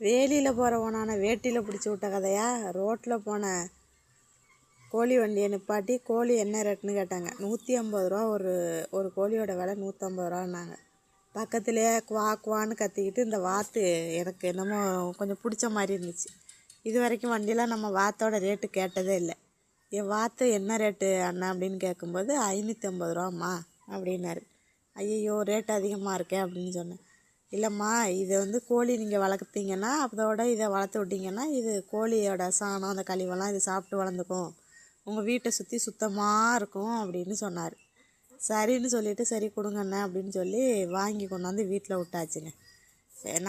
வேலியில் போகிறவனான வேட்டியில் பிடிச்சி விட்ட கதையா. ரோட்டில் போன கோழி வண்டியை நிப்பாட்டி கோழி என்ன ரேட்டுன்னு கேட்டாங்க. 150 ரூபா. ஒரு கோழியோட விலை 150 ரூபான்னாங்க. பக்கத்துலேயே குவான்னு கத்திக்கிட்டு இந்த வாத்து எனக்கு என்னமோ கொஞ்சம் பிடிச்ச மாதிரி இருந்துச்சு. இது வரைக்கும் வண்டியில் நம்ம வாத்தோட ரேட்டு கேட்டதே இல்லை. என் வாத்து என்ன ரேட்டு அண்ணா அப்படின்னு கேட்கும்போது 550 ரூபாம்மா அப்படின்னாரு. ஐயோ ரேட் அதிகமாக இருக்கே அப்படின்னு சொன்னேன். இல்லைம்மா, இது கோழி நீங்கள் வளர்க்குறீங்கன்னா அதோட இதை வளர்த்து விட்டிங்கன்னா இது கோழியோட சாணம் அந்த கழிவெல்லாம் இது சாப்பிட்டு வளர்ந்துக்கும், உங்கள் வீட்டை சுற்றி சுத்தமாக இருக்கும் அப்படின்னு சொன்னார். சரின்னு சொல்லிவிட்டு சரி கொடுங்கண்ணே அப்படின்னு சொல்லி வாங்கி கொண்டாந்து வீட்டில் விட்டாச்சுங்க.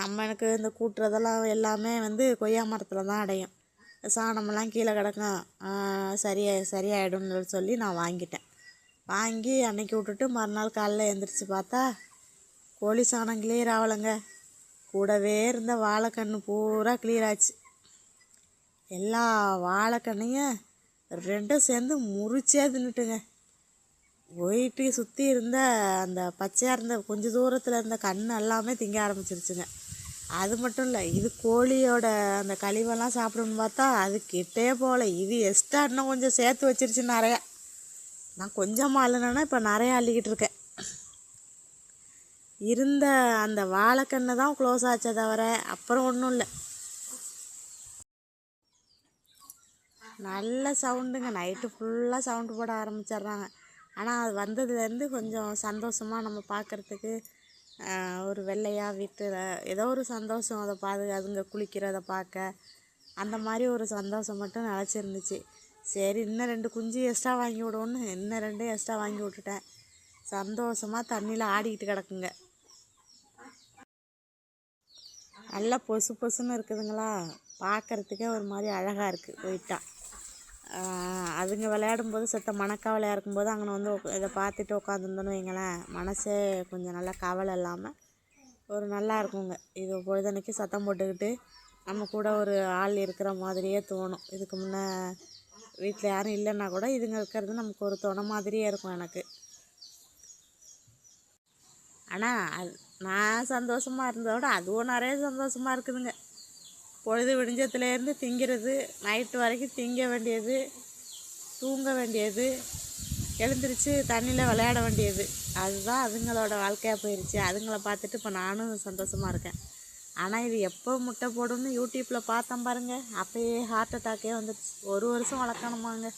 நம்மளுக்கு இந்த கூட்டுறதெல்லாம் எல்லாமே கொய்யா மரத்தில் தான் அடையும். சாணமெல்லாம் கீழே கிடக்கும், சரியாயிடும்னு சொல்லி நான் வாங்கிட்டேன். வாங்கி அன்னைக்கு விட்டுட்டு மறுநாள் காலைல எழுந்திரிச்சு பார்த்தா கோழி சாணம் கிளியர் ஆகலைங்க. கூடவே இருந்த வாழைக்கன்று பூரா கிளியர் ஆச்சு. எல்லா வாழைக்கண்ணையும் ரெண்டும் சேர்ந்து முறிச்சே தின்னுட்டுங்க. போயிட்டு சுற்றி இருந்த அந்த பச்சையாக இருந்த கொஞ்சம் தூரத்தில் இருந்த கண் எல்லாமே திங்க ஆரம்பிச்சிருச்சுங்க. அது மட்டும் இல்லை, இது கோழியோட அந்த கழிவெல்லாம் சாப்பிடணும்னு பார்த்தா அது கிட்டே போகல. இது எக்ஸ்ட்ரா இன்னும் கொஞ்சம் சேர்த்து வச்சிருச்சு நிறையா. நான் கொஞ்சமாக அள்ளுனேன்னா இப்போ நிறையா அள்ளிக்கிட்டு இருக்கேன். இருந்த அந்த வாழைக்கண்ணை தான் க்ளோஸ் ஆச்சே தவிர அப்புறம் ஒன்றும் இல்லை. நல்ல சவுண்டுங்க. நைட்டு ஃபுல்லாக சவுண்டு போட ஆரம்பிச்சிட்றாங்க. ஆனால் அது வந்ததுலேருந்து கொஞ்சம் சந்தோஷமாக நம்ம பார்க்குறதுக்கு ஒரு வெள்ளையாக வீட்டில் ஏதோ ஒரு சந்தோஷம். அதை அதுங்க குளிக்கிறத பார்க்க அந்த மாதிரி ஒரு சந்தோஷம் மட்டும் நிலச்சிருந்துச்சு. சரி இன்னும் 2 குஞ்சு எக்ஸ்ட்ரா வாங்கி விடுவோன்னு இன்னும் 2 எக்ஸ்ட்ரா வாங்கி விட்டுட்டேன். சந்தோஷமாக தண்ணியில் ஆடிக்கிட்டு கிடக்குங்க. நல்லா பொசு பொசுன்னு இருக்குதுங்களா, பார்க்குறதுக்கே ஒரு மாதிரி அழகாக இருக்குது. போயிட்டா அதுங்க விளையாடும்போது செத்த மனக்கவலையாக இருக்கும்போது அங்கே இதை பார்த்துட்டு உட்காந்துருந்தோன்னு வைங்களேன், மனசே கொஞ்சம் நல்லா கவலை இல்லாமல் ஒரு நல்லா இருக்குங்க. இது பொழுதன்னைக்கு சத்தம் போட்டுக்கிட்டு நம்ம கூட ஒரு ஆள் இருக்கிற மாதிரியே தோணும். இதுக்கு முன்னே வீட்டில் யாரும் இல்லைன்னா கூட இதுங்க இருக்கிறது நமக்கு ஒரு துணை மாதிரியே இருக்கும் எனக்கு. ஆனால் நான் சந்தோஷமாக இருந்ததோட அதுவும் நிறைய சந்தோஷமாக இருக்குதுங்க. பொழுது விடிஞ்சத்துலேருந்து திங்கிறது, நைட்டு வரைக்கும் திங்க வேண்டியது, தூங்க வேண்டியது, எழுந்திரிச்சு தண்ணியில் விளையாட வேண்டியது, அதுதான் அதுங்களோட வாழ்க்கையாக போயிடுச்சு. அதுங்களை பார்த்துட்டு இப்போ நானும் சந்தோஷமாக இருக்கேன். ஆனால் இது எப்போ முட்டை போடும்னு யூடியூப்பில் பார்த்தேன் பாருங்கள், அப்போயே ஹார்ட் அட்டாக்கே வந்துடுச்சு. 1 வருஷம் வளர்க்கணுமாங்க.